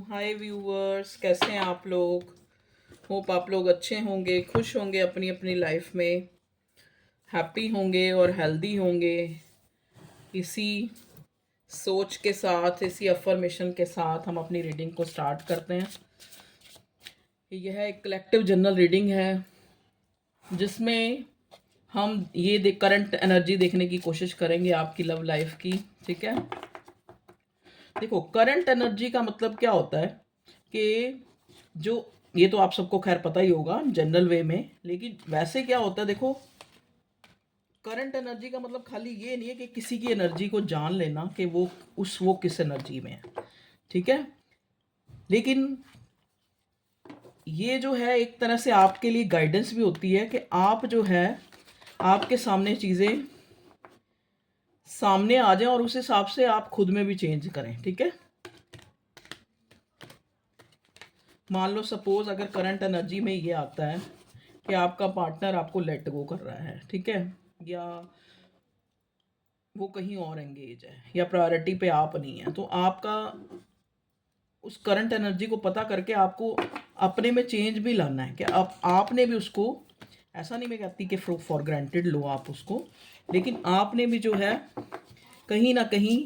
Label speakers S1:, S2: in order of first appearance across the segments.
S1: हाय viewers, कैसे हैं आप लोग। होप आप लोग अच्छे होंगे, खुश होंगे, अपनी अपनी लाइफ में हैप्पी होंगे और हेल्दी होंगे। इसी सोच के साथ, इसी अफर्मेशन के साथ हम अपनी रीडिंग को स्टार्ट करते हैं। यह एक कलेक्टिव जनरल रीडिंग है जिसमें हम ये करंट एनर्जी देखने की कोशिश करेंगे आपकी लव लाइफ की। ठीक है, देखो करंट एनर्जी का मतलब क्या होता है कि जो, ये तो आप सबको खैर पता ही होगा जनरल वे में, लेकिन वैसे क्या होता है देखो, करंट एनर्जी का मतलब खाली ये नहीं है कि किसी की एनर्जी को जान लेना कि वो किस एनर्जी में है। ठीक है, लेकिन ये जो है एक तरह से आपके लिए गाइडेंस भी होती है कि आप जो है, आपके सामने चीज़ें सामने आ जाएं और उस हिसाब से आप खुद में भी चेंज करें। ठीक है, मान लो सपोज अगर करंट एनर्जी में ये आता है कि आपका पार्टनर आपको लेट गो कर रहा है, ठीक है, या वो कहीं और एंगेज है, या प्रायोरिटी पे आप नहीं है, तो आपका उस करंट एनर्जी को पता करके आपको अपने में चेंज भी लाना है कि आपने भी उसको, ऐसा नहीं मैं कहती कि फॉर ग्रांटेड लो आप उसको, लेकिन आपने भी जो है कहीं ना कहीं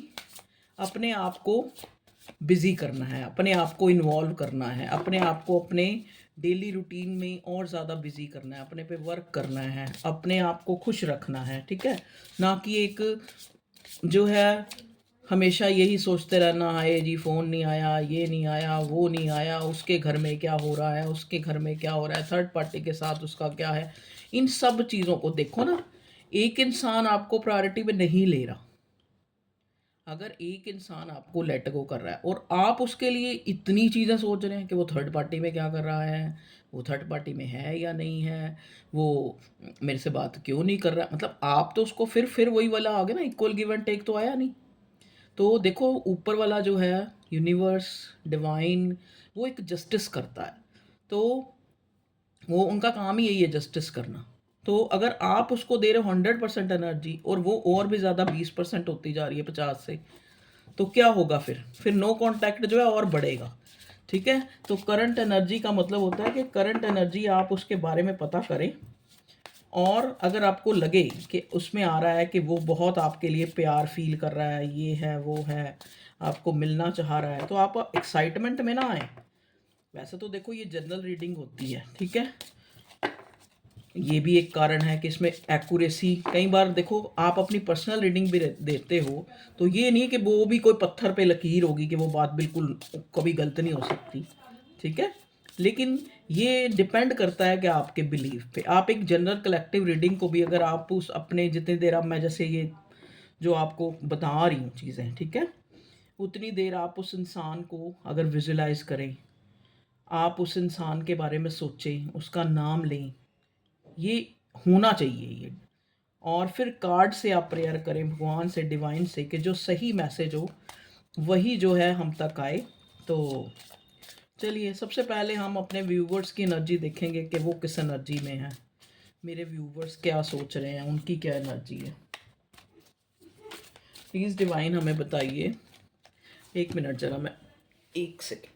S1: अपने आप को बिज़ी करना है, अपने आप को इन्वॉल्व करना है, अपने आप को अपने डेली रूटीन में और ज़्यादा बिज़ी करना है, अपने पे वर्क करना है, अपने आप को खुश रखना है। ठीक है, ना कि एक जो है हमेशा यही सोचते रहना है जी फ़ोन नहीं आया, ये नहीं आया, वो नहीं आया, उसके घर में क्या हो रहा है, उसके घर में क्या हो रहा है, थर्ड पार्टी के साथ उसका क्या है। इन सब चीज़ों को देखो ना, एक इंसान आपको प्रायोरिटी में नहीं ले रहा। अगर एक इंसान आपको लेट गो कर रहा है और आप उसके लिए इतनी चीज़ें सोच रहे हैं कि वो थर्ड पार्टी में क्या कर रहा है, वो थर्ड पार्टी में है या नहीं है, वो मेरे से बात क्यों नहीं कर रहा, मतलब आप तो उसको फिर वही वाला आ गया ना, इक्वल गिव एंड टेक तो आया नहीं। तो देखो ऊपर वाला जो है, यूनिवर्स, डिवाइन, वो एक जस्टिस करता है। तो वो उनका काम ही यही है, जस्टिस करना। तो अगर आप उसको दे रहे हो 100% एनर्जी और वो और भी ज़्यादा 20% होती जा रही है 50 से, तो क्या होगा फिर नो कांटेक्ट जो है और बढ़ेगा। ठीक है, तो करंट एनर्जी का मतलब होता है कि करंट एनर्जी आप उसके बारे में पता करें, और अगर आपको लगे कि उसमें आ रहा है कि वो बहुत आपके लिए प्यार फील कर रहा है, ये है वो है, आपको मिलना चाह रहा है, तो आप एक्साइटमेंट में ना आए। वैसे तो देखो ये जनरल रीडिंग होती है, ठीक है, ये भी एक कारण है कि इसमें एक्यूरेसी, कई बार देखो आप अपनी पर्सनल रीडिंग भी देते हो, तो ये नहीं कि वो भी कोई पत्थर पे लकीर होगी कि वो बात बिल्कुल कभी गलत नहीं हो सकती। ठीक है, लेकिन ये डिपेंड करता है कि आपके बिलीफ पे। आप एक जनरल कलेक्टिव रीडिंग को भी अगर आप उस अपने जितनी देर, अब मैं जैसे ये जो आपको बता रही हूँ चीज़ें, ठीक है, उतनी देर आप उस इंसान को अगर विजुलाइज करें, आप उस इंसान के बारे में सोचें, उसका नाम लें, ये होना चाहिए ये। और फिर कार्ड से आप प्रेयर करें भगवान से, डिवाइन से, कि जो सही मैसेज हो वही जो है हम तक आए। तो चलिए सबसे पहले हम अपने व्यूवर्स की एनर्जी देखेंगे कि वो किस एनर्जी में है, मेरे व्यूवर्स क्या सोच रहे हैं, उनकी क्या एनर्जी है। प्लीज़ डिवाइन हमें बताइए। एक मिनट जरा, मैं एक सेकेंड।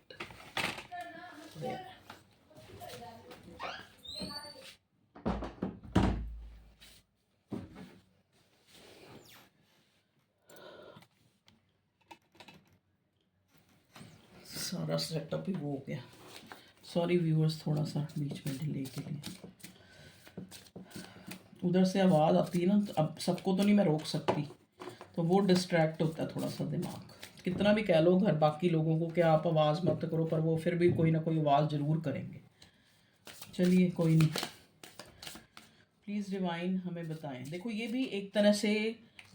S1: सारा सेटअप ही वो हो गया, सॉरी व्यूअर्स, थोड़ा सा बीच में डिले के लिए। उधर से आवाज़ आती है ना, तो अब सबको तो नहीं मैं रोक सकती, तो वो डिस्ट्रैक्ट होता है थोड़ा सा दिमाग। कितना भी कह लो घर बाकी लोगों को कि आप आवाज़ मत करो, पर वो फिर भी कोई ना कोई आवाज़ ज़रूर करेंगे। चलिए कोई नहीं, प्लीज़ डिवाइन हमें बताएं। देखो ये भी एक तरह से,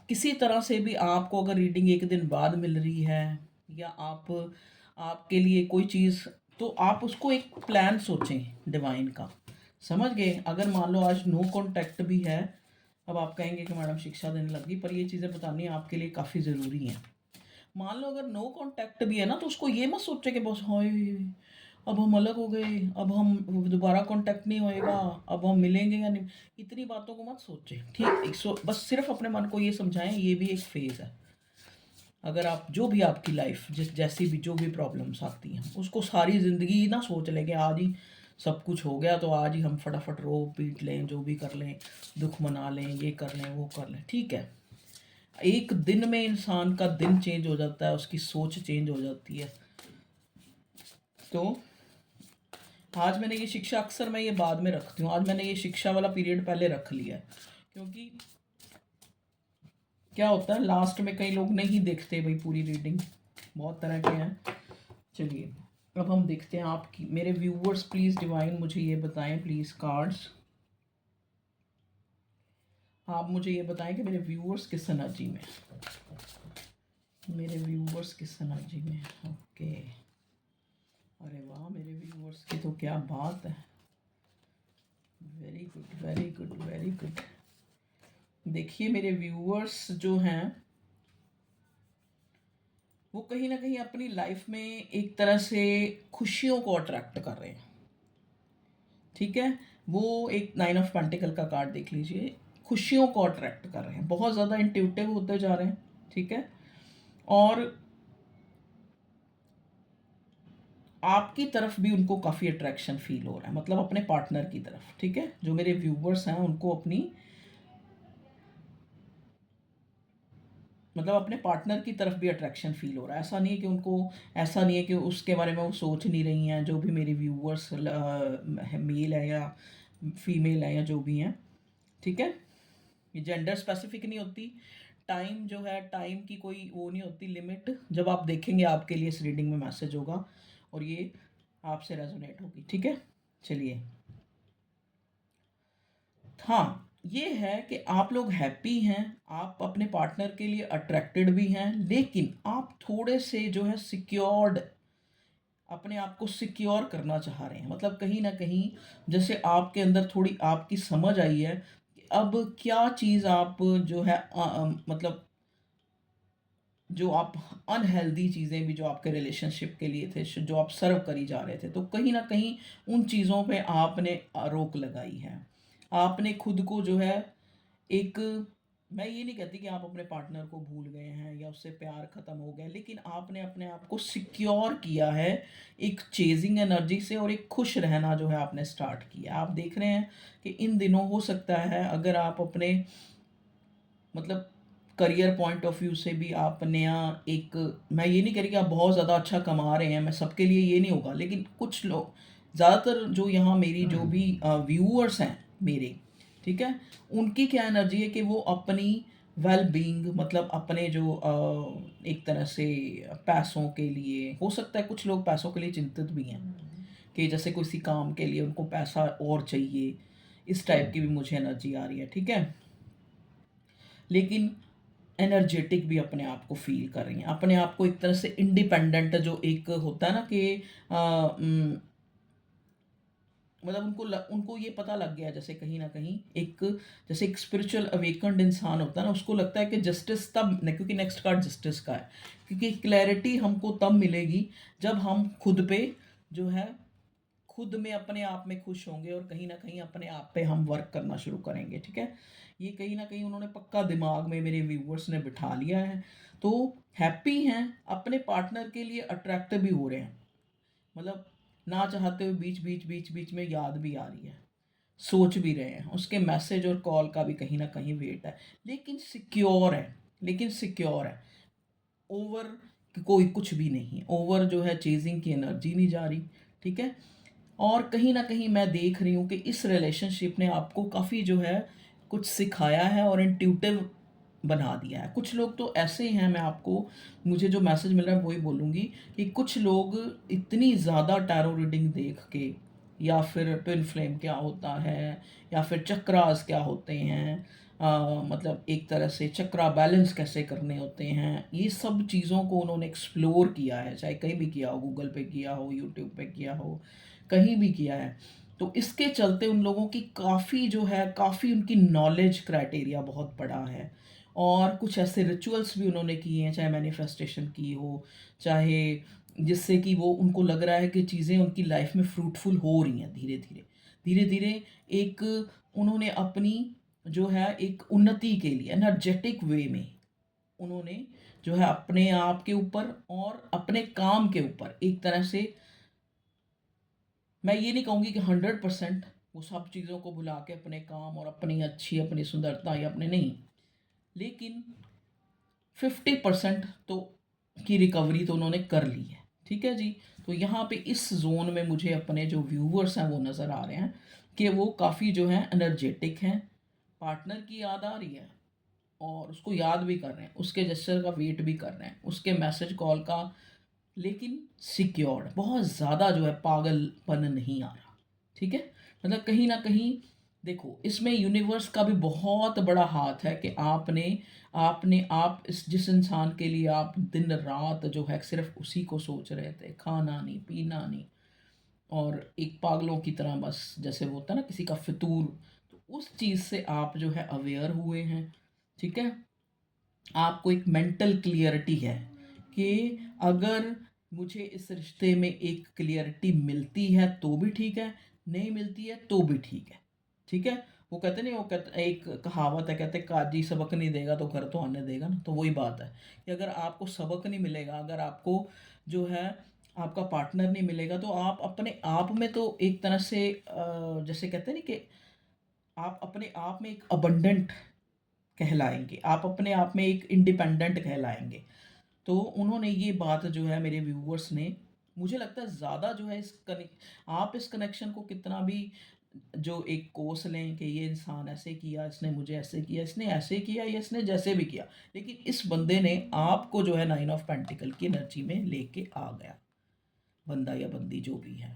S1: किसी तरह से भी आपको अगर रीडिंग एक दिन बाद मिल रही है, या आपके लिए कोई चीज़, तो आप उसको एक प्लान सोचें डिवाइन का। समझ गए, अगर मान लो आज नो कांटेक्ट भी है, अब आप कहेंगे कि मैडम शिक्षा देने लगी, पर ये चीज़ें बतानी आपके लिए काफ़ी ज़रूरी हैं। मान लो अगर नो कांटेक्ट भी है ना, तो उसको ये मत सोचे कि बस हाय अब हम अलग हो गए, अब हम दोबारा कांटेक्ट नहीं होएगा, अब हम मिलेंगे या नहीं, इतनी बातों को मत सोचे। ठीक, बस सिर्फ अपने मन को ये समझाएं ये भी एक फेज़ है। अगर आप जो भी आपकी लाइफ जैसी भी जो भी प्रॉब्लम्स आती हैं उसको सारी ज़िंदगी ना सोच लें कि आज ही सब कुछ हो गया तो आज ही हम फटाफट रो पीट लें, जो भी कर लें, दुख मना लें, ये कर लें, वो कर लें। ठीक है, एक दिन में इंसान का दिन चेंज हो जाता है, उसकी सोच चेंज हो जाती है। तो आज मैंने ये शिक्षा, अक्सर मैं ये बाद में रखती हूँ, आज मैंने ये शिक्षा वाला पीरियड पहले रख लिया है, क्योंकि क्या होता है लास्ट में कई लोग नहीं देखते भाई पूरी रीडिंग, बहुत तरह के हैं। चलिए अब हम देखते हैं आपकी, मेरे व्यूवर्स प्लीज़ डिवाइन मुझे ये बताएं प्लीज़ कार्ड्स, आप मुझे ये बताएं कि मेरे व्यूवर्स किस एनर्जी में, मेरे व्यूवर्स किस एनर्जी में। ओके, अरे वाह, मेरे व्यूवर्स की तो क्या बात है, very good very good very good. देखिए मेरे व्यूवर्स जो हैं वो कहीं ना कहीं अपनी लाइफ में एक तरह से खुशियों को अट्रैक्ट कर रहे हैं। ठीक है, वो एक 9 ऑफ पेंटिकल का कार्ड देख लीजिए, खुशियों को अट्रैक्ट कर रहे हैं, बहुत ज़्यादा इंट्यूटिव होते जा रहे हैं। ठीक है, और आपकी तरफ भी उनको काफ़ी अट्रैक्शन फील हो रहा है, मतलब अपने पार्टनर की तरफ। ठीक है, जो मेरे व्यूवर्स हैं उनको अपनी, मतलब अपने पार्टनर की तरफ भी अट्रैक्शन फील हो रहा है। ऐसा नहीं है कि उनको, ऐसा नहीं है कि उसके बारे में वो सोच नहीं रही हैं, जो भी मेरी व्यूवर्स मेल है या फीमेल है या जो भी हैं। ठीक है, ये जेंडर स्पेसिफिक नहीं होती, टाइम जो है, टाइम की कोई वो नहीं होती लिमिट। जब आप देखेंगे आपके लिए इस रीडिंग में मैसेज होगा और ये आपसे रेजोनेट होगी। ठीक है, चलिए, हाँ ये है कि आप लोग हैप्पी हैं, आप अपने पार्टनर के लिए अट्रैक्टेड भी हैं, लेकिन आप थोड़े से जो है सिक्योर्ड, अपने आप को सिक्योर करना चाह रहे हैं। मतलब कहीं ना कहीं जैसे आपके अंदर थोड़ी आपकी समझ आई है कि अब क्या चीज़ आप जो है मतलब जो आप अनहेल्दी चीज़ें भी जो आपके रिलेशनशिप के लिए थे, जो आप सर्व करी जा रहे थे, तो कहीं ना कहीं उन चीज़ों पे आपने रोक लगाई है। आपने खुद को जो है एक, मैं ये नहीं कहती कि आप अपने पार्टनर को भूल गए हैं या उससे प्यार ख़त्म हो गया, लेकिन आपने अपने आप को सिक्योर किया है एक चेजिंग एनर्जी से, और एक खुश रहना जो है आपने स्टार्ट किया। आप देख रहे हैं कि इन दिनों हो सकता है अगर आप अपने मतलब करियर पॉइंट ऑफ व्यू से भी आप नया एक, मैं ये नहीं कह रही कि आप बहुत ज़्यादा अच्छा कमा रहे हैं, मैं सबके लिए ये नहीं होगा, लेकिन कुछ लोग, ज़्यादातर जो यहाँ मेरी जो भी व्यूअर्स हैं मेरे, ठीक है, उनकी क्या एनर्जी है कि वो अपनी वेल बीइंग, मतलब अपने जो एक तरह से पैसों के लिए, हो सकता है कुछ लोग पैसों के लिए चिंतित भी हैं कि जैसे किसी काम के लिए उनको पैसा और चाहिए, इस टाइप की भी मुझे एनर्जी आ रही है। ठीक है, लेकिन एनर्जेटिक भी अपने आप को फील कर रही हैं, अपने आप को एक तरह से इंडिपेंडेंट, जो एक होता है ना कि मतलब उनको ये पता लग गया, जैसे कहीं ना कहीं एक, जैसे एक स्पिरिचुअल अवेकन्ड इंसान होता है ना, उसको लगता है कि जस्टिस तब, क्योंकि नेक्स्ट कार्ड जस्टिस का है, क्योंकि क्लैरिटी हमको तब मिलेगी जब हम खुद पे जो है, खुद में अपने आप में खुश होंगे और कहीं ना कहीं अपने आप पे हम वर्क करना शुरू करेंगे। ठीक है, ये कहीं ना कहीं उन्होंने पक्का दिमाग में मेरे व्यूवर्स ने बिठा लिया है। तो हैप्पी हैं, अपने पार्टनर के लिए अट्रैक्टिव भी हो रहे हैं, मतलब ना चाहते हुए बीच बीच में याद भी आ रही है, सोच भी रहे हैं, उसके मैसेज और कॉल का भी कहीं ना कहीं वेट है, लेकिन सिक्योर है, लेकिन सिक्योर है। ओवर कोई कुछ भी नहीं, ओवर जो है चेजिंग की एनर्जी नहीं जा रही। ठीक है, और कहीं ना कहीं मैं देख रही हूँ कि इस रिलेशनशिप ने आपको काफ़ी जो है कुछ सिखाया है और इंट्यूटिव बना दिया है। कुछ लोग तो ऐसे ही हैं, मैं आपको, मुझे जो मैसेज मिल रहा है वही बोलूँगी कि कुछ लोग इतनी ज़्यादा टैरो रीडिंग देख के, या फिर ट्विन फ्लेम क्या होता है, या फिर चक्रास क्या होते हैं, मतलब एक तरह से चक्रा बैलेंस कैसे करने होते हैं, ये सब चीज़ों को उन्होंने एक्सप्लोर किया है, चाहे कहीं भी किया हो, गूगल पे किया हो, यूट्यूब पे किया हो, कहीं भी किया है। तो इसके चलते उन लोगों की काफ़ी जो है, काफ़ी उनकी नॉलेज क्राइटेरिया बहुत बड़ा है, और कुछ ऐसे रिचुअल्स भी उन्होंने किए हैं, चाहे मैनिफेस्टेशन की हो, चाहे जिससे कि वो उनको लग रहा है कि चीज़ें उनकी लाइफ में फ्रूटफुल हो रही हैं धीरे धीरे धीरे धीरे। एक उन्होंने अपनी जो है एक उन्नति के लिए एनर्जेटिक वे में उन्होंने जो है अपने आप के ऊपर और अपने काम के ऊपर एक तरह से, मैं ये नहीं कहूँगी कि 100% वो सब चीज़ों को भुला के अपने काम और अपनी अच्छी अपनी सुंदरता या अपने नहीं, लेकिन 50% तो की रिकवरी तो उन्होंने कर ली है। ठीक है जी। तो यहाँ पे इस जोन में मुझे अपने जो व्यूवर्स हैं वो नज़र आ रहे हैं कि वो काफ़ी जो है एनर्जेटिक हैं, पार्टनर की याद आ रही है और उसको याद भी कर रहे हैं, उसके जेस्चर का वेट भी कर रहे हैं, उसके मैसेज कॉल का, लेकिन सिक्योर्ड, बहुत ज़्यादा जो है पागलपन नहीं आ रहा। ठीक है। मतलब कहीं ना कहीं देखो इसमें यूनिवर्स का भी बहुत बड़ा हाथ है कि आपने आपने आप इस जिस इंसान के लिए आप दिन रात जो है सिर्फ उसी को सोच रहे थे, खाना नहीं पीना नहीं, और एक पागलों की तरह बस जैसे वो होता है ना किसी का फितूर, तो उस चीज़ से आप जो है अवेयर हुए हैं। ठीक है। आपको एक मेंटल क्लियरिटी है कि अगर मुझे इस रिश्ते में एक क्लियरिटी मिलती है तो भी ठीक है, नहीं मिलती है तो भी ठीक है। ठीक है। वो कहते नहीं, वो कहते एक कहावत है, कहते काजी सबक नहीं देगा तो घर तो आने देगा ना। तो वही बात है कि अगर आपको सबक नहीं मिलेगा, अगर आपको जो है आपका पार्टनर नहीं मिलेगा, तो आप अपने आप में तो एक तरह से जैसे कहते हैं नहीं कि आप अपने आप में एक अबंडेंट कहलाएंगे, आप अपने आप में एक इंडिपेंडेंट कहलाएंगे। तो उन्होंने ये बात जो है मेरे व्यूवर्स ने, मुझे लगता है ज़्यादा जो है आप इस कनेक्शन को कितना भी जो एक कोस लें कि ये इंसान ऐसे किया, इसने मुझे ऐसे किया, इसने ऐसे किया या इसने जैसे भी किया, लेकिन इस बंदे ने आपको जो है 9 ऑफ पेंटिकल की एनर्जी में लेके आ गया, बंदा या बंदी जो भी है।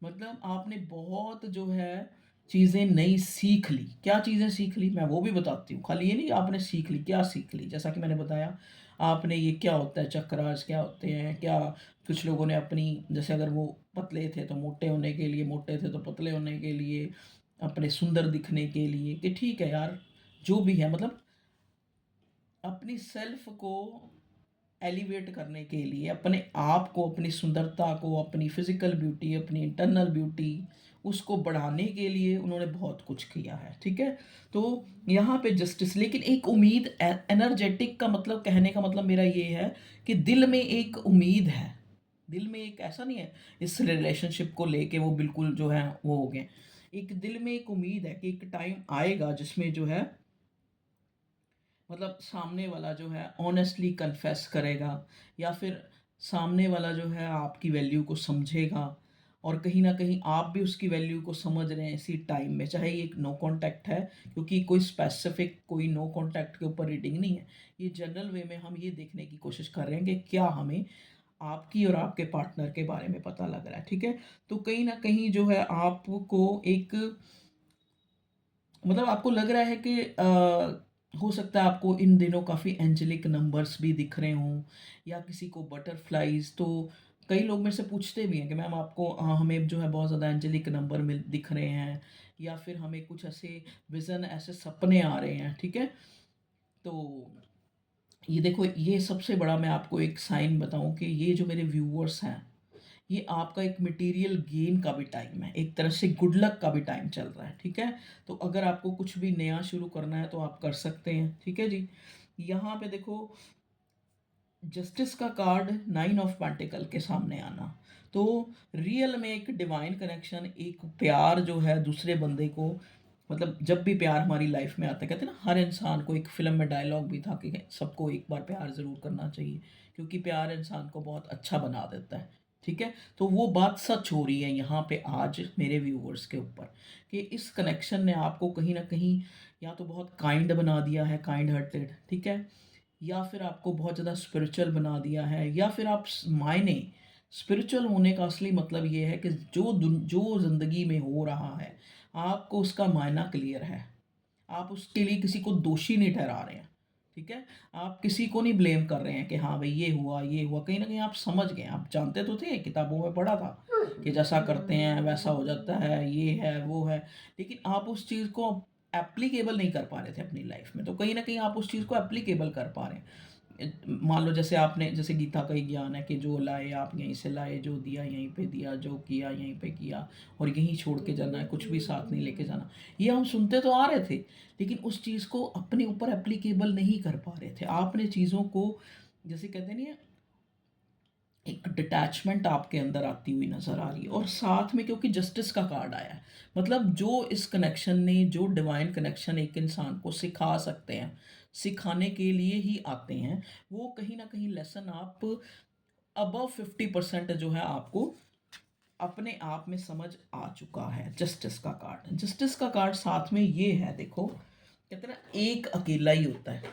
S1: मतलब आपने बहुत जो है चीज़ें नई सीख ली। क्या चीज़ें सीख ली मैं वो भी बताती हूँ, खाली ये नहीं आपने सीख ली, क्या सीख ली, जैसा कि मैंने बताया आपने ये क्या होता है चक्रास क्या होते हैं, क्या कुछ लोगों ने अपनी, जैसे अगर वो पतले थे तो मोटे होने के लिए, मोटे थे तो पतले होने के लिए, अपने सुंदर दिखने के लिए, कि ठीक है यार जो भी है, मतलब अपनी सेल्फ को एलिवेट करने के लिए, अपने आप को, अपनी सुंदरता को, अपनी फिजिकल ब्यूटी, अपनी इंटरनल ब्यूटी, उसको बढ़ाने के लिए उन्होंने बहुत कुछ किया है। ठीक है। तो यहाँ पे जस्टिस, लेकिन एक उम्मीद, एनर्जेटिक का मतलब, कहने का मतलब मेरा ये है कि दिल में एक उम्मीद है, दिल में एक, ऐसा नहीं है इस रिलेशनशिप को लेके वो बिल्कुल जो है वो हो गए, एक दिल में एक उम्मीद है कि एक टाइम आएगा जिसमें जो है मतलब सामने वाला जो है ऑनेस्टली कन्फेस करेगा, या फिर सामने वाला जो है आपकी वैल्यू को समझेगा, और कहीं ना कहीं आप भी उसकी वैल्यू को समझ रहे हैं इसी टाइम में, चाहे ये एक नो कांटेक्ट है, क्योंकि कोई स्पेसिफिक कोई नो कांटेक्ट के ऊपर रीडिंग नहीं है, ये जनरल वे में हम ये देखने की कोशिश कर रहे हैं कि क्या हमें आपकी और आपके पार्टनर के बारे में पता लग रहा है। ठीक है। तो कहीं ना कहीं जो है आपको एक, मतलब आपको लग रहा है कि हो सकता है आपको इन दिनों काफ़ी एंजेलिक नंबर्स भी दिख रहे हों, या किसी को बटरफ्लाइज, तो कई लोग मेरे से पूछते भी हैं कि मैम आपको हमें जो है बहुत ज़्यादा एंजेलिक नंबर मिल दिख रहे हैं, या फिर हमें कुछ ऐसे विज़न, ऐसे सपने आ रहे हैं। ठीक है। तो ये देखो, ये सबसे बड़ा मैं आपको एक साइन बताऊं कि ये जो मेरे व्यूअर्स हैं, ये आपका एक मटेरियल गेन का भी टाइम है, एक तरह से गुड लक का भी टाइम चल रहा है। ठीक है। तो अगर आपको कुछ भी नया शुरू करना है तो आप कर सकते हैं। ठीक है जी। यहाँ पे देखो जस्टिस का कार्ड, 9 ऑफ पेंटिकल के सामने आना, तो रियल में एक डिवाइन कनेक्शन, एक प्यार जो है दूसरे बंदे को, मतलब जब भी प्यार हमारी लाइफ में आता है, कहते हैं ना हर इंसान को, एक फिल्म में डायलॉग भी था कि सबको एक बार प्यार ज़रूर करना चाहिए, क्योंकि प्यार इंसान को बहुत अच्छा बना देता है। ठीक है। तो वो बात सच हो रही है यहाँ पे आज मेरे व्यूवर्स के ऊपर, कि इस कनेक्शन ने आपको कहीं ना कहीं या तो बहुत काइंड बना दिया है, काइंड हार्टेड, ठीक है, या फिर आपको बहुत ज़्यादा स्पिरिचुअल बना दिया है, या फिर आप मायने, स्पिरिचुअल होने का असली मतलब ये है कि जो ज़िंदगी में हो रहा है आपको उसका मायना क्लियर है, आप उसके लिए किसी को दोषी नहीं ठहरा रहे हैं। ठीक है। आप किसी को नहीं ब्लेम कर रहे हैं कि हाँ भाई ये हुआ ये हुआ, कहीं ना कहीं आप समझ गए, आप जानते तो थे, किताबों में पढ़ा था कि जैसा करते हैं वैसा हो जाता है, ये है वो है, लेकिन आप उस चीज़ को एप्लीकेबल नहीं कर पा रहे थे अपनी लाइफ में, तो कहीं ना कहीं आप उस चीज़ को एप्लीकेबल कर पा रहे हैं। मान लो जैसे आपने, जैसे गीता का ही ज्ञान है कि जो लाए आप यहीं से लाए, जो दिया यहीं पे दिया, जो किया यहीं पे किया, और यहीं छोड़ के जाना है, कुछ भी साथ नहीं लेके जाना। ये हम सुनते तो आ रहे थे, लेकिन उस चीज़ को अपने ऊपर एप्लीकेबल नहीं कर पा रहे थे। आपने चीज़ों को, जैसे कहते नहीं है, एक डिटैचमेंट आपके अंदर आती हुई नज़र आ रही है। और साथ में क्योंकि जस्टिस का कार्ड आया है, मतलब जो इस कनेक्शन ने, जो डिवाइन कनेक्शन एक इंसान को सिखा सकते हैं, सिखाने के लिए ही आते हैं, वो कहीं ना कहीं लेसन आप अबव 50% जो है आपको अपने आप में समझ आ चुका है। जस्टिस का कार्ड, जस्टिस का कार्ड साथ में ये है, देखो कहते हैं ना, एक अकेला ही होता है,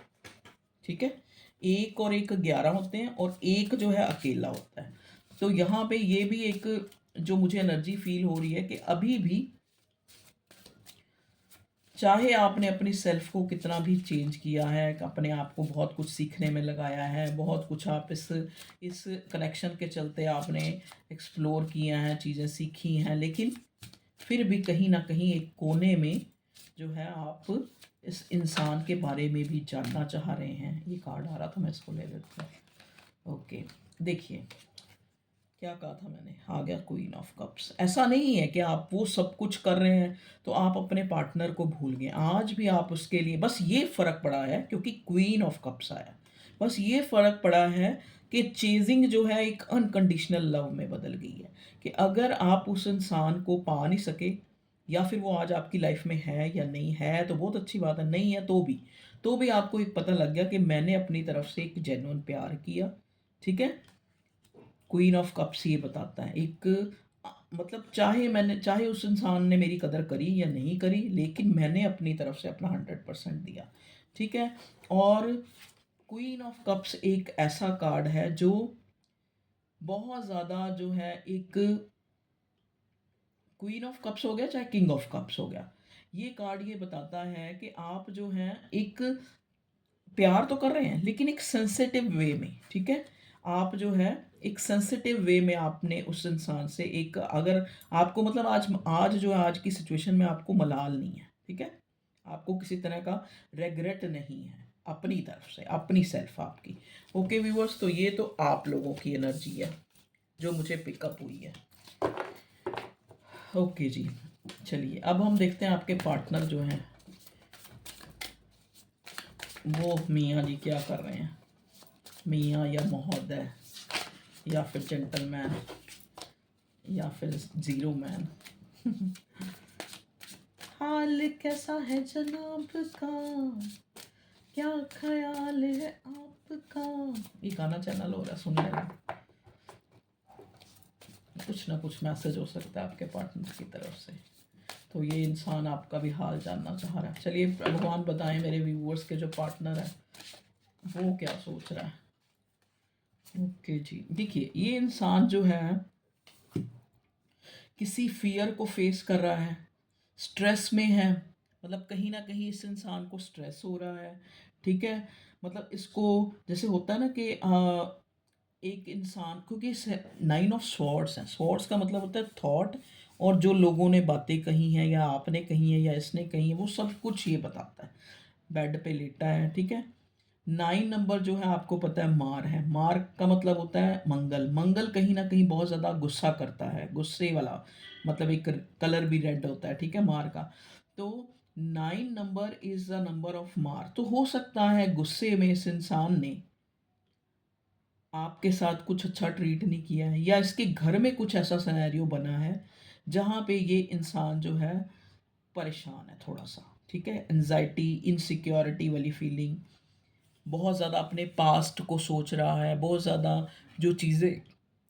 S1: ठीक है, एक और एक 11 होते हैं, और एक जो है अकेला होता है। तो यहाँ पे ये भी एक जो मुझे एनर्जी फील हो रही है कि अभी भी चाहे आपने अपनी सेल्फ को कितना भी चेंज किया है, अपने आप को बहुत कुछ सीखने में लगाया है, बहुत कुछ आप इस कनेक्शन के चलते आपने एक्सप्लोर किया है, चीज़ें सीखी हैं, लेकिन फिर भी कहीं ना कहीं एक कोने में जो है आप इस इंसान के बारे में भी जानना चाह रहे हैं। ये कार्ड आ रहा था, मैं इसको ले लेता हूँ। ओके, देखिए क्या कहा था मैंने, आ गया क्वीन ऑफ कप्स। ऐसा नहीं है कि आप वो सब कुछ कर रहे हैं तो आप अपने पार्टनर को भूल गए, आज भी आप उसके लिए, बस ये फ़र्क पड़ा है क्योंकि क्वीन ऑफ कप्स आया, बस ये फ़र्क पड़ा है कि चेजिंग जो है एक अनकंडीशनल लव में बदल गई है। कि अगर आप उस इंसान को पा नहीं सके, या फिर वो आज आपकी लाइफ में है या नहीं है तो बहुत अच्छी बात है, नहीं है तो भी आपको एक पता लग गया कि मैंने अपनी तरफ से एक जेन्युइन प्यार किया, ठीक है। क्वीन ऑफ कप्स ये बताता है एक, मतलब चाहे उस इंसान ने मेरी कदर करी या नहीं करी, लेकिन मैंने अपनी तरफ से अपना 100% दिया, ठीक है। और क्वीन ऑफ कप्स एक ऐसा कार्ड है जो बहुत ज़्यादा जो है एक, क्वीन ऑफ कप्स हो गया चाहे किंग ऑफ कप्स हो गया, ये कार्ड ये बताता है कि आप जो हैं एक प्यार तो कर रहे हैं लेकिन एक सेंसिटिव वे में, ठीक है। आप जो है एक सेंसिटिव वे में आपने उस इंसान से एक, अगर आपको मतलब आज आज जो है आज की सिचुएशन में आपको मलाल नहीं है, ठीक है, आपको किसी तरह का रेग्रेट नहीं है अपनी तरफ से, अपनी सेल्फ आपकी। ओके व्यूअर्स, तो ये तो आप लोगों की एनर्जी है जो मुझे पिकअप हुई है। ओके जी, चलिए अब हम देखते हैं आपके पार्टनर जो हैं वो मियाँ जी क्या कर रहे हैं, मियाँ या महोदय या फिर जेंटलमैन या फिर जीरो मैन। हाल कैसा है जनाब का, क्या ख्याल है आपका। ये गाना चैनल हो रहा है, सुन लेना, कुछ ना कुछ मैसेज हो सकता है आपके पार्टनर की तरफ से। तो ये इंसान आपका भी हाल जानना चाह रहा है। चलिए भगवान बताएं मेरे व्यूअर्स के जो पार्टनर है वो क्या सोच रहा है। ओके जी, देखिए ये इंसान जो है किसी फियर को फेस कर रहा है, स्ट्रेस में है, मतलब कहीं ना कहीं इस इंसान को स्ट्रेस हो रहा है, ठीक है। मतलब इसको जैसे होता है ना कि एक इंसान, क्योंकि 9 ऑफ स्वॉर्ड्स है, स्वॉर्ड्स का मतलब होता है थॉट, और जो लोगों ने बातें कही हैं या आपने कही है या इसने कही है वो सब कुछ ये बताता है। बेड पे लेटा है, ठीक है। 9 नंबर जो है आपको पता है मार है, मार का मतलब होता है मंगल, मंगल कहीं ना कहीं बहुत ज़्यादा गुस्सा करता है, गुस्से वाला, मतलब एक कलर भी रेड होता है, ठीक है, मार का। तो 9 number is the number of मार, तो हो सकता है गुस्से में इस इंसान ने आपके साथ कुछ अच्छा ट्रीट नहीं किया है, या इसके घर में कुछ ऐसा सिनेरियो बना है जहाँ पे ये इंसान जो है परेशान है थोड़ा सा, ठीक है। एनजाइटी, इनसिक्योरिटी वाली फीलिंग, बहुत ज़्यादा अपने पास्ट को सोच रहा है, बहुत ज़्यादा जो चीज़ें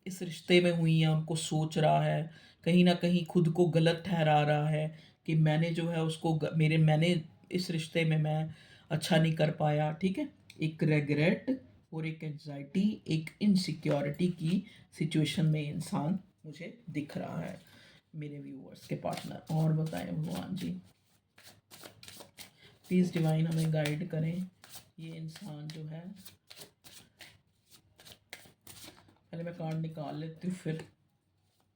S1: इस रिश्ते में हुई हैं उनको सोच रहा है, कहीं ना कहीं खुद को गलत ठहरा रहा है कि मैंने जो है उसको मैंने इस रिश्ते में मैं अच्छा नहीं कर पाया, ठीक है। एक रेग्रेट और एक एंजाइटी, एक इनसिक्योरिटी की सिचुएशन में इंसान मुझे दिख रहा है मेरे व्यूअर्स के पार्टनर। और बताएं भगवान जी, प्लीज़ डिवाइन हमें गाइड करें, ये इंसान जो है, पहले मैं कार्ड निकाल लेती हूँ फिर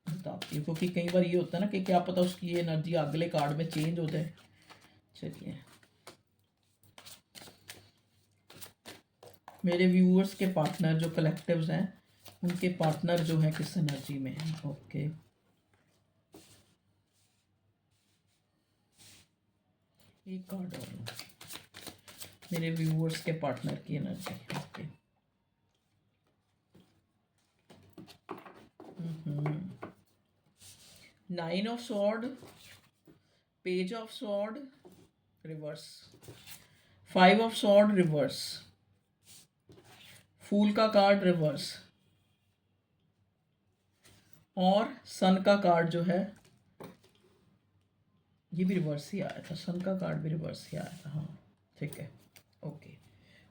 S1: बताती हूँ, क्योंकि कई बार ये होता है ना कि क्या पता उसकी ये एनर्जी अगले कार्ड में चेंज हो जाए। चलिए मेरे व्यूअर्स के पार्टनर जो कलेक्टिव्स हैं उनके पार्टनर जो है किस एनर्जी में है। ओके, एक कार्ड और लो, मेरे व्यूअर्स के पार्टनर की energy. Okay, nine of sword, page of sword reverse, five of sword reverse, fool का कार्ड रिवर्स, और सन का कार्ड जो है ये भी रिवर्स ही आया था, सन का कार्ड भी रिवर्स ही आया था। हाँ ठीक है, ओके।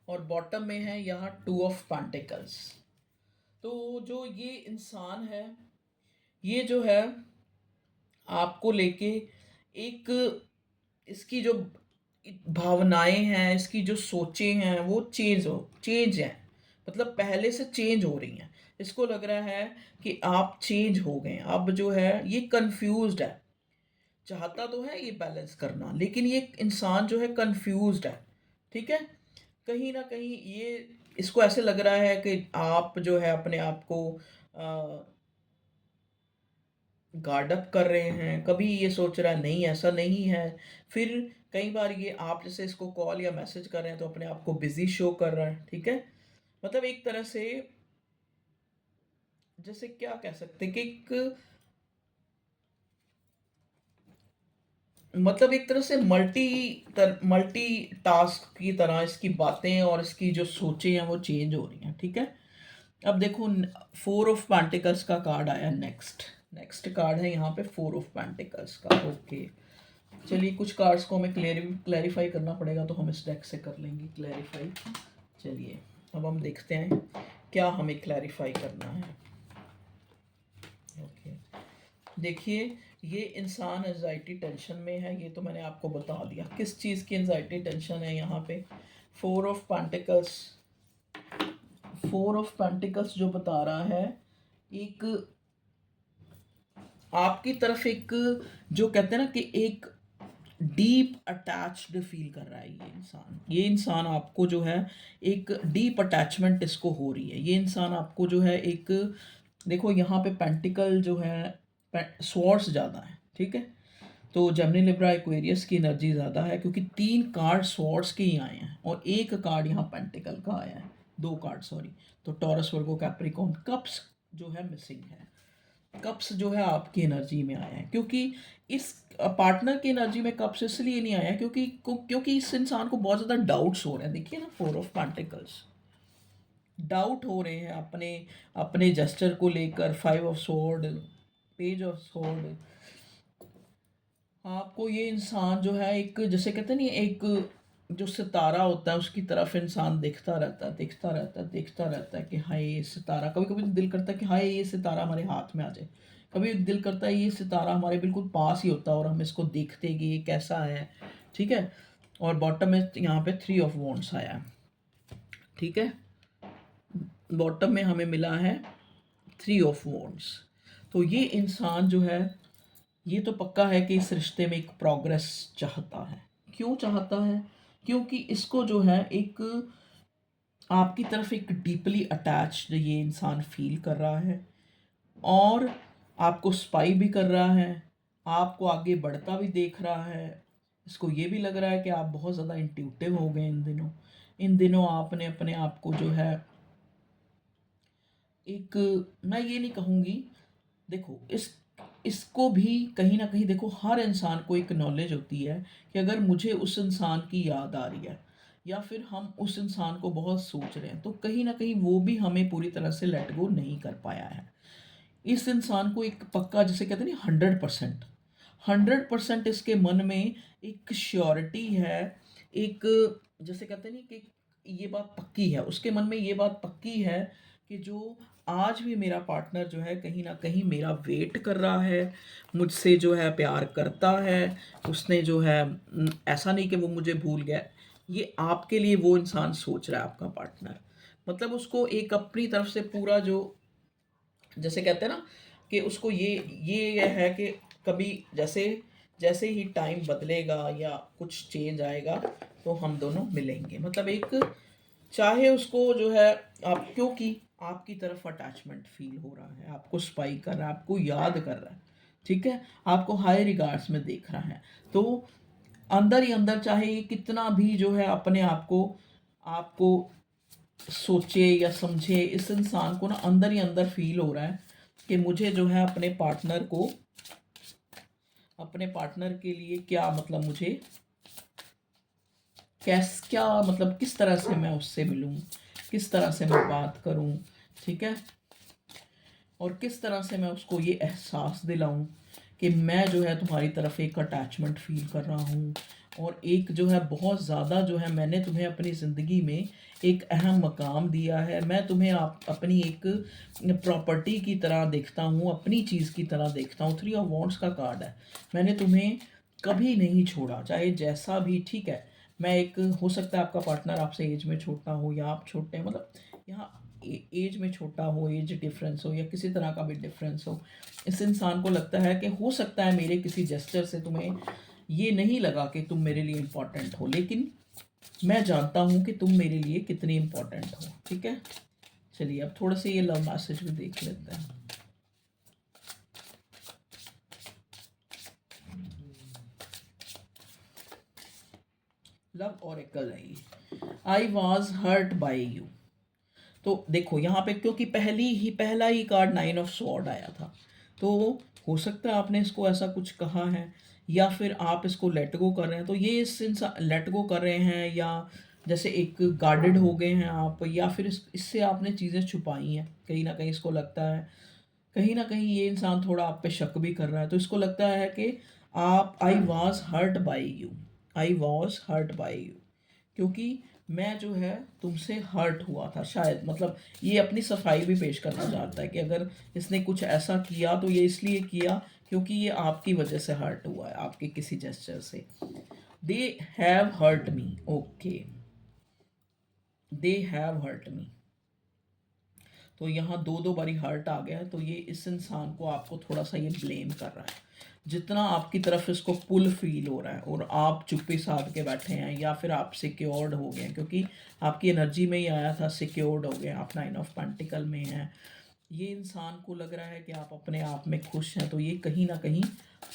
S1: और बॉटम में है यहाँ टू ऑफ पेंटिकल्स। तो जो ये इंसान है, ये जो है आपको लेके एक, इसकी जो भावनाएं हैं, इसकी जो सोचें हैं वो चेंज हैं, मतलब पहले से चेंज हो रही हैं। इसको लग रहा है कि आप चेंज हो गए, अब जो है ये कंफ्यूज्ड है, चाहता तो है ये बैलेंस करना, लेकिन ये इंसान जो है कंफ्यूज्ड है। ठीक है, कहीं ना कहीं ये, इसको ऐसे लग रहा है कि आप जो है अपने आप को गार्ड अप कर रहे हैं, कभी ये सोच रहा है नहीं ऐसा नहीं है, फिर कई बार ये आप जैसे इसको कॉल या मैसेज कर रहे हैं तो अपने आप को बिजी शो कर रहा है। ठीक है, मतलब एक तरह से जैसे क्या कह सकते हैं कि एक, मतलब एक तरह से मल्टी टास्क की तरह इसकी बातें और इसकी जो सोचें हैं वो चेंज हो रही हैं। ठीक है, अब देखो फोर ऑफ पेंटिकल्स का कार्ड आया, नेक्स्ट कार्ड है यहाँ पे फोर ऑफ पेंटिकल्स का। ओके, चलिए कुछ कार्ड्स को हमें क्लैरिफाई करना पड़ेगा, तो हम इस डेक से कर लेंगे क्लैरिफाई। चलिए अब हम देखते हैं क्या हमें क्लैरिफाई करना है। ओके, देखिए ये इंसान एंजाइटी टेंशन में है, ये तो मैंने आपको बता दिया किस चीज़ की एंजाइटी टेंशन है। यहाँ पे फोर ऑफ पेंटिकल्स जो बता रहा है, एक आपकी तरफ एक, जो कहते हैं ना कि एक डीप अटैच्ड फील कर रहा है ये इंसान आपको जो है एक डीप अटैचमेंट इसको हो रही है। ये इंसान आपको जो है एक, देखो यहाँ पे पेंटिकल जो है स्वॉर्ड्स ज़्यादा है। ठीक है, तो जेमिनी लिब्रा एक्वेरियस की एनर्जी ज़्यादा है, क्योंकि तीन कार्ड स्वॉर्ड्स के ही आए हैं और एक कार्ड यहाँ पेंटिकल का आया है, दो कार्ड सॉरी। तो टॉरस, वर्गो, कैप्रिकॉर्न, कप्स जो है मिसिंग है, कप्स जो है आपकी एनर्जी में आया है, क्योंकि इस पार्टनर की एनर्जी में कप्स इसलिए नहीं आया क्योंकि इस इंसान को बहुत ज़्यादा डाउट्स हो रहे हैं। देखिए ना, फोर ऑफ पेंटिकल्स, डाउट हो रहे हैं अपने अपने जेस्चर को लेकर, five of sword, page of sword. आपको ये इंसान जो है एक, जैसे कहते हैं नहीं, एक जो सितारा होता है उसकी तरफ इंसान देखता रहता है कि हाय ये सितारा, कभी कभी तो दिल करता है कि हाय ये सितारा हमारे हाथ में आ जाए, कभी दिल करता है ये सितारा हमारे बिल्कुल पास ही होता है और हम इसको देखते कि ये कैसा है। ठीक है, और बॉटम में यहाँ पे थ्री ऑफ वॉन्ड्स आया है। ठीक है, बॉटम में हमें मिला है थ्री ऑफ वॉन्ड्स। तो ये इंसान जो है, ये तो पक्का है कि इस रिश्ते में एक प्रोग्रेस चाहता है। क्यों चाहता है? क्योंकि इसको जो है एक आपकी तरफ एक डीपली अटैच्ड ये इंसान फील कर रहा है, और आपको स्पाई भी कर रहा है, आपको आगे बढ़ता भी देख रहा है। इसको ये भी लग रहा है कि आप बहुत ज़्यादा इंट्यूटिव हो गए इन दिनों आपने अपने आप को जो है एक, मैं ये नहीं कहूँगी, देखो इसको भी कहीं ना कहीं, देखो हर इंसान को एक नॉलेज होती है कि अगर मुझे उस इंसान की याद आ रही है या फिर हम उस इंसान को बहुत सोच रहे हैं, तो कहीं ना कहीं वो भी हमें पूरी तरह से लेट गो नहीं कर पाया है। इस इंसान को एक पक्का, जैसे कहते हैं ना, 100% इसके मन में एक श्योरिटी है, एक, जैसे कहते हैं नहीं कि ये बात पक्की है, उसके मन में ये बात पक्की है कि जो आज भी मेरा पार्टनर जो है कहीं ना कहीं मेरा वेट कर रहा है, मुझसे जो है प्यार करता है, उसने जो है ऐसा नहीं कि वो मुझे भूल गया। ये आपके लिए वो इंसान सोच रहा है, आपका पार्टनर, मतलब उसको एक अपनी तरफ से पूरा जो, जैसे कहते हैं ना कि उसको ये है कि कभी जैसे जैसे ही टाइम बदलेगा या कुछ चेंज आएगा तो हम दोनों मिलेंगे, मतलब एक चाहे उसको जो है आप, क्योंकि आपकी तरफ अटैचमेंट फील हो रहा है, आपको स्पाई कर रहा है, आपको याद कर रहा है, ठीक है, आपको हाई रिगार्ड्स में देख रहा है, तो अंदर ही अंदर चाहे ये कितना भी जो है अपने आप को आपको सोचे या समझे, इस इंसान को ना अंदर ही अंदर फील हो रहा है कि मुझे जो है अपने पार्टनर के लिए क्या मतलब, मुझे क्या मतलब किस तरह से मैं उससे मिलूं, किस तरह से मैं बात करूं, ठीक है, और किस तरह से मैं उसको ये एहसास दिलाऊं कि मैं जो है तुम्हारी तरफ एक अटैचमेंट फील कर रहा हूँ, और एक जो है बहुत ज़्यादा जो है मैंने तुम्हें अपनी ज़िंदगी में एक अहम मकाम दिया है, मैं तुम्हें आप अपनी एक प्रॉपर्टी की तरह देखता हूँ, अपनी चीज़ की तरह देखता हूँ। 3 ऑफ वॉन्ड्स का कार्ड है, मैंने तुम्हें कभी नहीं छोड़ा, चाहे जैसा भी, ठीक है, मैं एक, हो सकता है आपका पार्टनर आपसे एज में छोटा हो या आप छोटे हैं, मतलब यहाँ एज में छोटा हो, एज डिफरेंस हो या किसी तरह का भी डिफरेंस हो, इस इंसान को लगता है कि हो सकता है मेरे किसी जेस्चर से तुम्हें ये नहीं लगा कि तुम मेरे लिए इम्पोर्टेंट हो, लेकिन मैं जानता हूँ कि तुम मेरे लिए कितनी इम्पोर्टेंट हो, ठीक है। चलिए अब थोड़ा सा ये लव मैसेज भी देख लेते हैं। लव ओरेकल है ये, I was hurt by you. तो देखो यहाँ पे, क्योंकि पहला ही कार्ड 9 ऑफ स्वॉर्ड आया था, तो हो सकता है आपने इसको ऐसा कुछ कहा है, या फिर आप इसको लेट गो कर रहे हैं, तो ये इस इंसान लेट गो कर रहे हैं, या जैसे एक गार्डेड हो गए हैं आप, या फिर इससे आपने चीज़ें छुपाई हैं, कहीं ना कहीं इसको लगता है, कहीं ना कहीं ये इंसान थोड़ा आप पे शक भी कर रहा है, तो इसको लगता है कि आप, I was hurt by you, I was hurt by you, क्योंकि मैं जो है तुमसे हर्ट हुआ था शायद, मतलब ये अपनी सफाई भी पेश करना चाहता है कि अगर इसने कुछ ऐसा किया तो ये इसलिए किया क्योंकि ये आपकी वजह से हर्ट हुआ है, आपके किसी जेस्चर से। They have hurt me, okay, they have hurt me, तो यहाँ दो दो बारी हर्ट आ गया है, तो ये इस इंसान को आपको थोड़ा सा ये ब्लेम कर रहा है, जितना आपकी तरफ इसको पुल फील हो रहा है और आप चुप्पी साध के बैठे हैं, या फिर आप सिक्योर्ड हो गए हैं, क्योंकि आपकी एनर्जी में ही आया था सिक्योर्ड हो गए, आप 9 ऑफ पेंटिकल में हैं, ये इंसान को लग रहा है कि आप अपने आप में खुश हैं, तो ये कहीं ना कहीं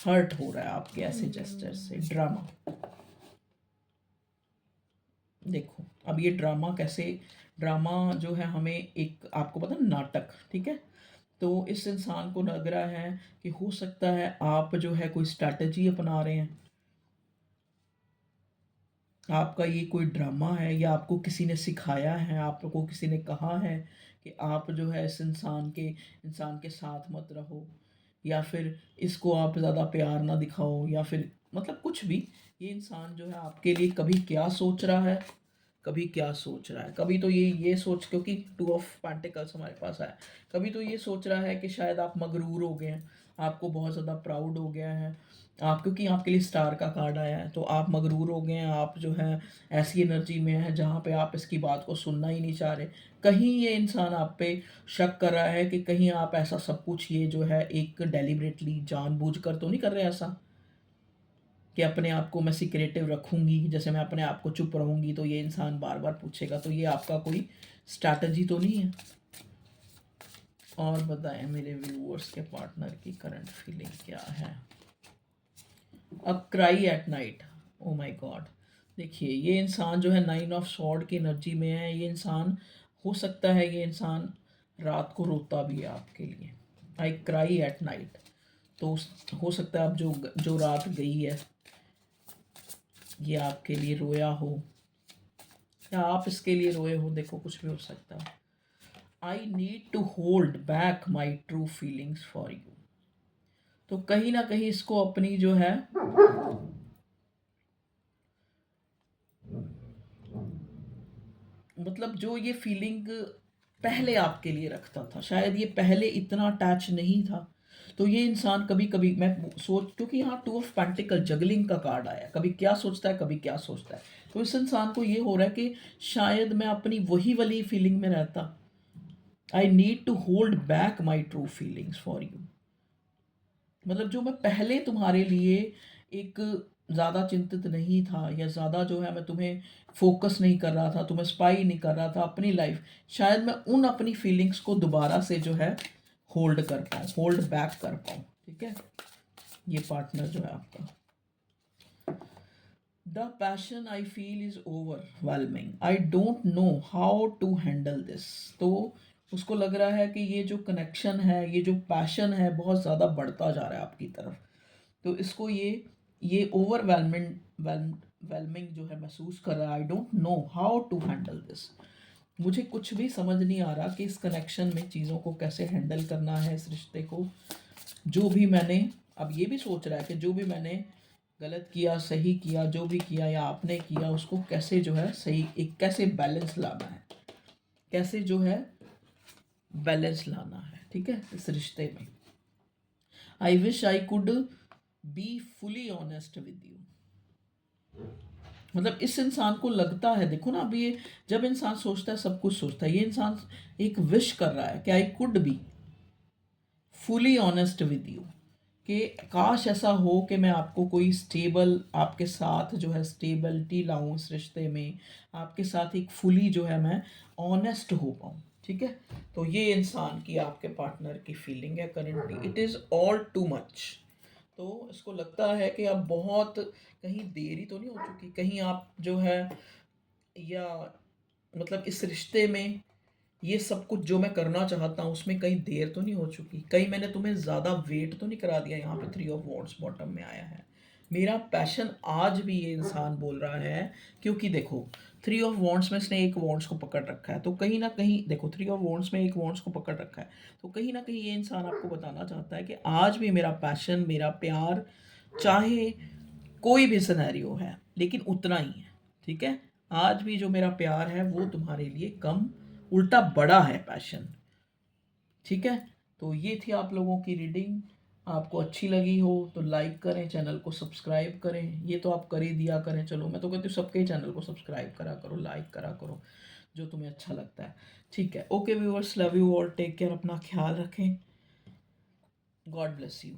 S1: हर्ट हो रहा है आपके ऐसे जेस्चर से। ड्रामा, देखो अब ये ड्रामा कैसे, ड्रामा जो है हमें एक, आपको पता है, नाटक, ठीक है, तो इस इंसान को लग रहा है कि हो सकता है आप जो है कोई स्ट्रैटेजी अपना रहे हैं, आपका ये कोई ड्रामा है, या आपको किसी ने सिखाया है, आपको किसी ने कहा है कि आप जो है इस इंसान के साथ मत रहो, या फिर इसको आप ज़्यादा प्यार ना दिखाओ, या फिर मतलब कुछ भी, ये इंसान जो है आपके लिए कभी क्या सोच रहा है, कभी क्या सोच रहा है, कभी तो ये सोच, क्योंकि 2 ऑफ पेंटिकल्स हमारे पास है, कभी तो ये सोच रहा है कि शायद आप मगरूर हो गए हैं, आपको बहुत ज़्यादा प्राउड हो गया है आप, क्योंकि आपके लिए स्टार का कार्ड आया है, तो आप मगरूर हो गए हैं, आप जो है ऐसी एनर्जी में है जहाँ पे आप इसकी बात को सुनना ही नहीं चाह रहे, कहीं ये इंसान आप पे शक कर रहा है कि कहीं आप ऐसा सब कुछ ये जो है एक डेलिबरेटली जानबूझकर तो नहीं कर रहे ऐसा, कि अपने आप को मैं सिक्रेटिव रखूंगी, जैसे मैं अपने आप को चुप रहूंगी तो ये इंसान बार बार पूछेगा, तो ये आपका कोई स्ट्रैटेजी तो नहीं है। और बताएं मेरे व्यूअर्स के पार्टनर की करंट फीलिंग क्या है। A cry at night, oh my God, देखिए ये इंसान जो है 9 ऑफ स्वॉर्ड की एनर्जी में है, ये इंसान, हो सकता है ये इंसान रात को रोता भी है आपके लिए, आई क्राई एट नाइट, तो हो सकता है अब जो जो रात गई है ये आपके लिए रोया हो, या आप इसके लिए रोए हो, देखो कुछ भी हो सकता है। I need to hold back my true feelings for you, तो कहीं ना कहीं इसको अपनी जो है, मतलब जो ये फीलिंग पहले आपके लिए रखता था, शायद ये पहले इतना अटैच नहीं था, तो ये इंसान कभी कभी, मैं सोच, क्योंकि यहाँ 2 ऑफ पेंटिकल जगलिंग का कार्ड आया, कभी क्या सोचता है, कभी क्या सोचता है, तो इस इंसान को ये हो रहा है कि शायद मैं अपनी वही वाली फीलिंग में रहता, I need to hold back my true feelings for you, मतलब जो मैं पहले तुम्हारे लिए एक ज़्यादा चिंतित नहीं था, या ज़्यादा जो है मैं तुम्हें फोकस नहीं कर रहा था, तुम्हें स्पाई नहीं कर रहा था अपनी लाइफ, शायद मैं उन अपनी फीलिंग्स को दोबारा से जो है होल्ड कर पाऊँ, होल्ड बैक कर पाऊँ। ठीक है, ये पार्टनर जो है आपका, the passion I feel is overwhelming, I don't know how to handle this. तो उसको लग रहा है कि ये जो कनेक्शन है, ये जो पैशन है, बहुत ज़्यादा बढ़ता जा रहा है आपकी तरफ। तो इसको ये वेलमिंग जो है महसूस कर रहा है। I don't know how to handle this, मुझे कुछ भी समझ नहीं आ रहा कि इस कनेक्शन में चीज़ों को कैसे हैंडल करना है, इस रिश्ते को। जो भी मैंने, अब ये भी सोच रहा है कि जो भी मैंने गलत किया, सही किया, जो भी किया या आपने किया, उसको कैसे जो है सही, एक कैसे बैलेंस लाना है, कैसे जो है बैलेंस लाना है। ठीक है, इस रिश्ते में I wish I could be fully honest with you. मतलब इस इंसान को लगता है, देखो ना, अब ये जब इंसान सोचता है सब कुछ सोचता है, ये इंसान एक विश कर रहा है कि I could be fully honest with you, कि काश ऐसा हो कि मैं आपको कोई स्टेबल, आपके साथ जो है स्टेबिलिटी लाऊं इस रिश्ते में, आपके साथ एक फुली जो है मैं ऑनेस्ट हो पाऊँ। ठीक है, तो ये इंसान की, आपके पार्टनर की फीलिंग है currently, it is all too much. तो इसको लगता है कि अब बहुत, कहीं देरी तो नहीं हो चुकी, कहीं आप जो है, या मतलब इस रिश्ते में ये सब कुछ जो मैं करना चाहता हूँ उसमें कहीं देर तो नहीं हो चुकी, कहीं मैंने तुम्हें ज़्यादा वेट तो नहीं करा दिया। यहाँ पे 3 ऑफ वॉन्ड्स बॉटम में आया है, मेरा पैशन आज भी, ये इंसान बोल रहा है। क्योंकि देखो 3 ऑफ वॉन्ड्स में इसने एक वॉन्ड्स को पकड़ रखा है, तो कहीं ना कहीं देखो 3 ऑफ वॉन्ड्स में एक वॉन्ड्स को पकड़ रखा है, तो कहीं ना कहीं ये इंसान आपको बताना चाहता है कि आज भी मेरा पैशन, मेरा प्यार, चाहे कोई भी सिनेरियो है, लेकिन उतना ही है। ठीक है, आज भी जो मेरा प्यार है वो तुम्हारे लिए कम, उल्टा बड़ा है पैशन। ठीक है, तो ये थी आप लोगों की रीडिंग। आपको अच्छी लगी हो तो लाइक करें, चैनल को सब्सक्राइब करें, ये तो आप कर ही दिया करें। चलो, मैं तो कहती हूँ सबके चैनल को सब्सक्राइब करा करो, लाइक करा करो, जो तुम्हें अच्छा लगता है। ठीक है, okay viewers, love you all, take care, अपना ख्याल रखें, गॉड ब्लेस यू।